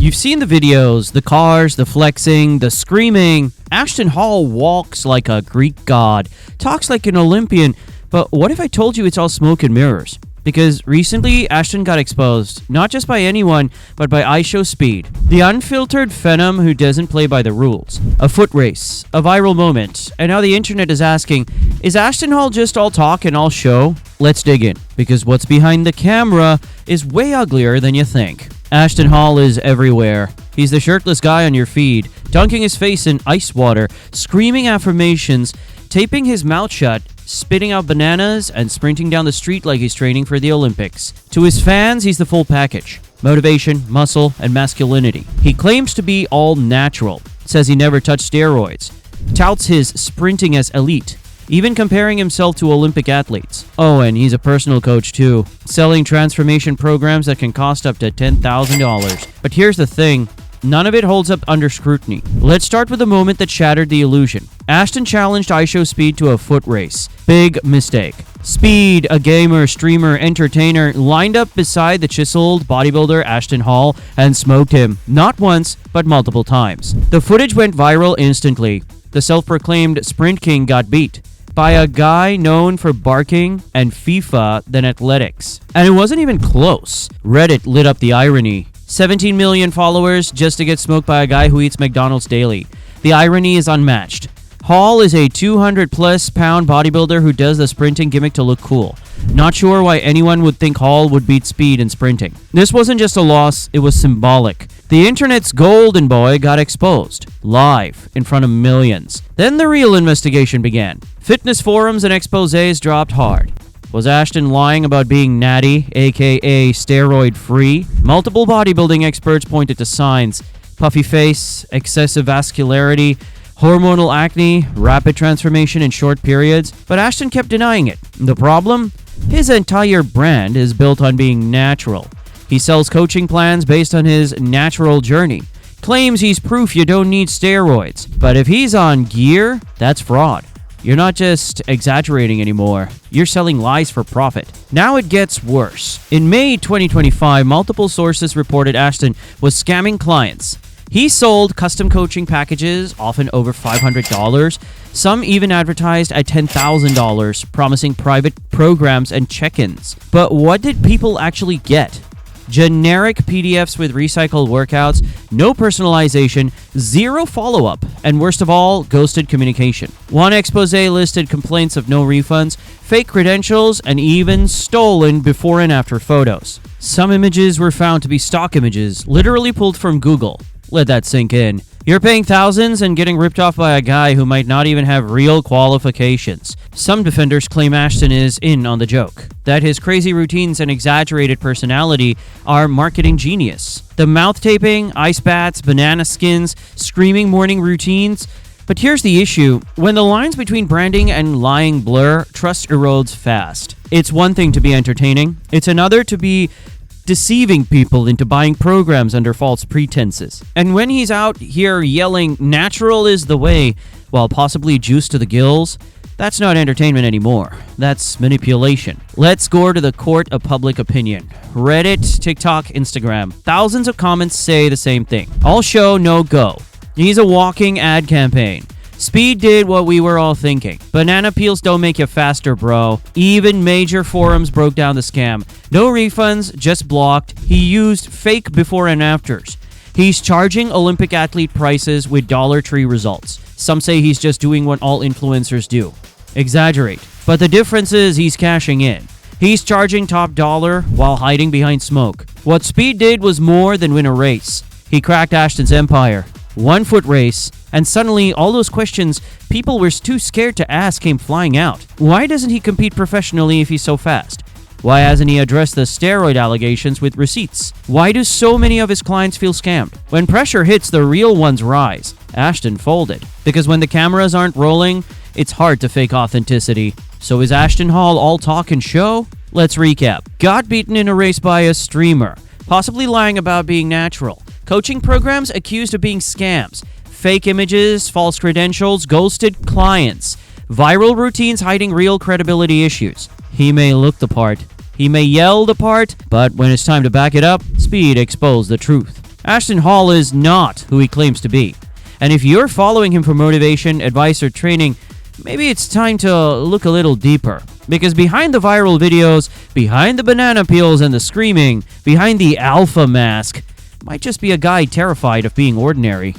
You've seen the videos, the cars, the flexing, the screaming. Ashton Hall walks like a Greek god, talks like an Olympian, but what if I told you it's all smoke and mirrors? Because recently, Ashton got exposed, not just by anyone, but by IShowSpeed, the unfiltered phenom who doesn't play by the rules. A foot race, a viral moment, and now the internet is asking, is Ashton Hall just all talk and all show? Let's dig in, because what's behind the camera is way uglier than you think. Ashton Hall is everywhere. He's the shirtless guy on your feed, dunking his face in ice water, screaming affirmations, taping his mouth shut, spitting out bananas, and sprinting down the street like he's training for the Olympics. To his fans, he's the full package. Motivation, muscle, and masculinity. He claims to be all natural, says he never touched steroids, touts his sprinting as elite, even comparing himself to Olympic athletes. Oh, and he's a personal coach too, selling transformation programs that can cost up to $10,000. But here's the thing. None of it holds up under scrutiny. Let's start with the moment that shattered the illusion. Ashton challenged IShowSpeed to a foot race. Big mistake. Speed, a gamer, streamer, entertainer, lined up beside the chiseled bodybuilder Ashton Hall and smoked him, not once, but multiple times. The footage went viral instantly. The self-proclaimed Sprint King got beat by a guy known for barking and FIFA than athletics. And it wasn't even close. Reddit lit up the irony. 17 million followers just to get smoked by a guy who eats McDonald's daily. The irony is unmatched. Hall is a 200-plus pound bodybuilder who does the sprinting gimmick to look cool. Not sure why anyone would think Hall would beat Speed in sprinting. This wasn't just a loss, it was symbolic. The internet's golden boy got exposed, live, in front of millions. Then the real investigation began. Fitness forums and exposés dropped hard. Was Ashton lying about being natty, aka steroid-free? Multiple bodybuilding experts pointed to signs: puffy face, excessive vascularity, hormonal acne, rapid transformation in short periods, but Ashton kept denying it. The problem? His entire brand is built on being natural. He sells coaching plans based on his natural journey, claims he's proof you don't need steroids, but if he's on gear, that's fraud. You're not just exaggerating anymore, you're selling lies for profit. Now it gets worse. In May 2025, multiple sources reported Ashton was scamming clients. He sold custom coaching packages, often over $500. Some even advertised at $10,000, promising private programs and check-ins. But what did people actually get? Generic PDFs with recycled workouts, no personalization, zero follow-up, and worst of all, ghosted communication. One expose listed complaints of no refunds, fake credentials, and even stolen before and after photos. Some images were found to be stock images, literally pulled from Google. Let that sink in. You're paying thousands and getting ripped off by a guy who might not even have real qualifications. Some defenders claim Ashton is in on the joke, that his crazy routines and exaggerated personality are marketing genius. The mouth taping, ice baths, banana skins, screaming morning routines. But here's the issue. When the lines between branding and lying blur, trust erodes fast. It's one thing to be entertaining. It's another to be deceiving people into buying programs under false pretenses. And when he's out here yelling, natural is the way, while possibly juiced to the gills, that's not entertainment anymore. That's manipulation. Let's go to the court of public opinion. Reddit, TikTok, Instagram. Thousands of comments say the same thing. All show, no go. He's a walking ad campaign. Speed did what we were all thinking. Banana peels don't make you faster, bro. Even major forums broke down the scam. No refunds, just blocked. He used fake before and afters. He's charging Olympic athlete prices with Dollar Tree results. Some say he's just doing what all influencers do: exaggerate. But the difference is he's cashing in. He's charging top dollar while hiding behind smoke. What Speed did was more than win a race. He cracked Ashton's empire. 1 foot race, and suddenly all those questions people were too scared to ask came flying out. Why doesn't he compete professionally if he's so fast? Why hasn't he addressed the steroid allegations with receipts? Why do so many of his clients feel scammed? When pressure hits, the real ones rise. Ashton folded. Because when the cameras aren't rolling, it's hard to fake authenticity. So is Ashton Hall all talk and show? Let's recap. Got beaten in a race by a streamer, possibly lying about being natural. Coaching programs accused of being scams. Fake images, false credentials, ghosted clients. Viral routines hiding real credibility issues. He may look the part. He may yell the part, but when it's time to back it up, Speed exposed the truth. Ashton Hall is not who he claims to be. And if you're following him for motivation, advice, or training, maybe it's time to look a little deeper. Because behind the viral videos, behind the banana peels and the screaming, behind the alpha mask, might just be a guy terrified of being ordinary.